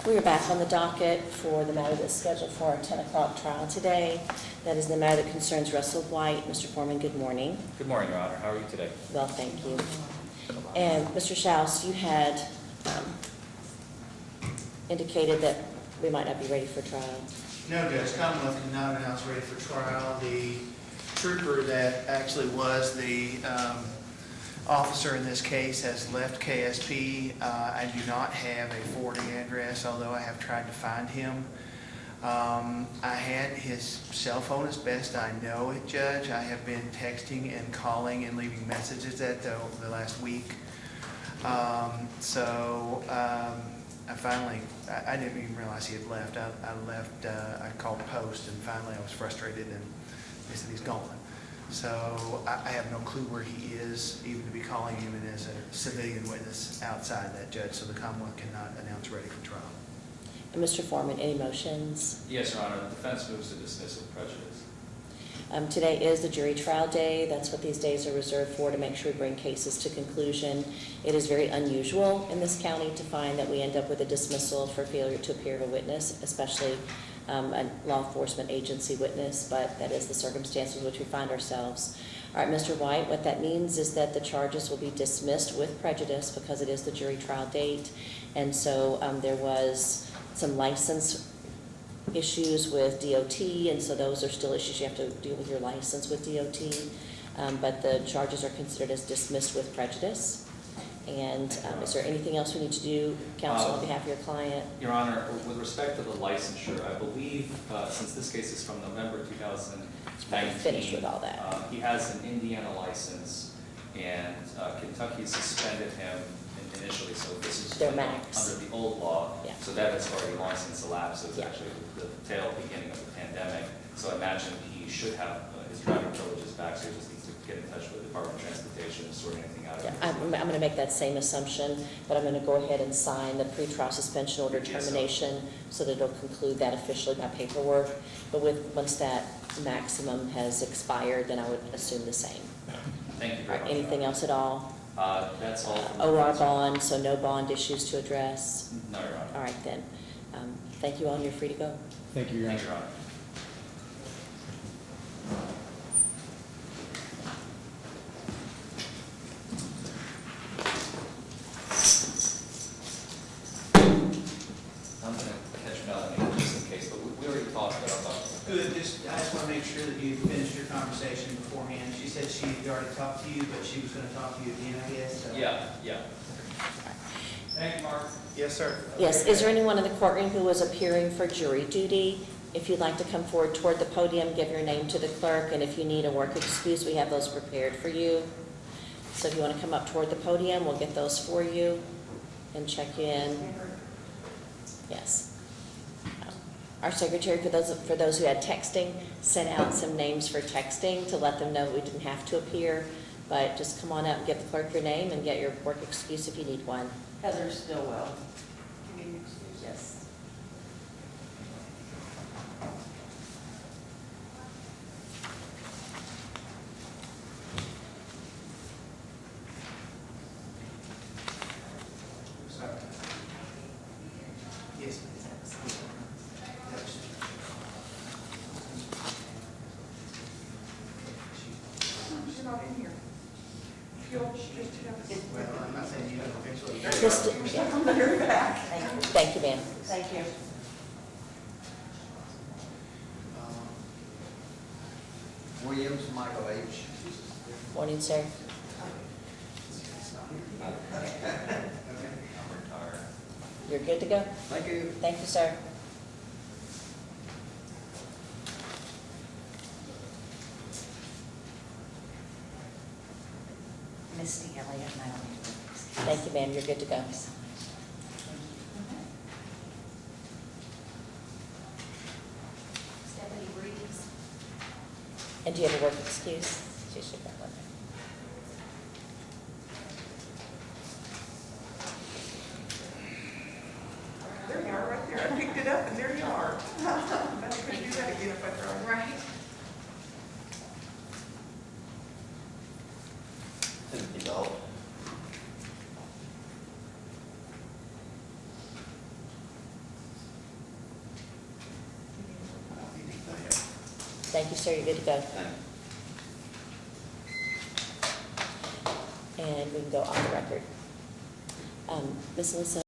We are back on the docket for the matter that's scheduled for our 10 o'clock trial today. That is the matter that concerns Russell White. Mr. Forman, good morning. Good morning, Your Honor. How are you today? Well, thank you. And Mr. Schaus, you had indicated that we might not be ready for trial. No, Judge, Commonwealth cannot announce ready for trial. The trooper that actually was the officer in this case has left KSP. I do not have a forwarding address, although I have tried to find him. I had his cell phone as best I know it, Judge. I have been texting and calling and leaving messages over the last week. I didn't even realize he had left. I called Post, and finally I was frustrated, and they said he's gone. So I have no clue where he is, even to be calling him in as a civilian witness outside that, Judge, so the Commonwealth cannot announce ready for trial. And Mr. Forman, any motions? Yes, Your Honor. The defense moves to dismiss with prejudice. Today is the jury trial day. That's what these days are reserved for, to make sure we bring cases to conclusion. It is very unusual in this county to find that we end up with a dismissal for failure to appear of a witness, especially a law enforcement agency witness, but that is the circumstances in which we find ourselves. All right, Mr. White, what that means is that the charges will be dismissed with prejudice because it is the jury trial date. And so there was some license issues with DOT, and so those are still issues you have to deal with your license with DOT. But the charges are considered as dismissed with prejudice. And is there anything else we need to do, counsel, on behalf of your client? Your Honor, with respect to the licensure, I believe, since this case is from November 2019, Finished with all that. He has an Indiana license, and Kentucky suspended him initially, so this is Their max. under the old law. Yeah. So that has already long since elapsed. It was Yeah. actually the tail beginning of the pandemic. So I imagine he should have his driving privileges back, so he just needs to get in touch with the Department of Transportation to sort anything out. Yeah, I'm going to make that same assumption, but I'm going to go ahead and sign the pretrial suspension order Yes, sir. termination so that it'll conclude that officially by paperwork. But once that maximum has expired, then I would assume the same. Thank you All very right, much. anything else at all? That's all. From the OR defense. bond, so no bond issues to address? No, Your Honor. All right, then. Thank you all, and you're free to go. Thank you, Your Thank Honor. you, Your Honor. I'm going to catch Melanie just in case, but we already talked about Good, I just want to make sure that you finished your conversation beforehand. She said she had already talked to you, but she was going to talk to you again, I guess. So. Yeah. Thank you, Mark. Yes, sir. Yes, is there anyone in the courtroom who was appearing for jury duty? If you'd like to come forward toward the podium, give your name to the clerk, and if you need a work excuse, we have those prepared for you. So if you want to come up toward the podium, we'll get those for you and check you in. Yes. Our secretary, for those who had texting, sent out some names for texting to let them know we didn't have to appear, but just come on up and give the clerk your name and get your work excuse if you need one. Heather Stillwell. You need an excuse? Yes. Yes. She's not in here. You'll just have Well, I'm not saying you don't eventually. Just, yeah. to hear back. Thank you, ma'am. Thank you. Williams, Michael H. Morning, sir. I'm retired. You're good to go? Thank you. Thank you, sir. Misty Elliott, and I don't need to. Thank you, ma'am. You're good to go. Stephanie Reeves. And do you have a work excuse? She should have one. There you are, right there. I picked it up and there you are. I couldn't do that again if I tried. Right. Timothy Dog. Thank you, sir, you're good to go. Thank you. And we can go on the record. Ms. Alyssa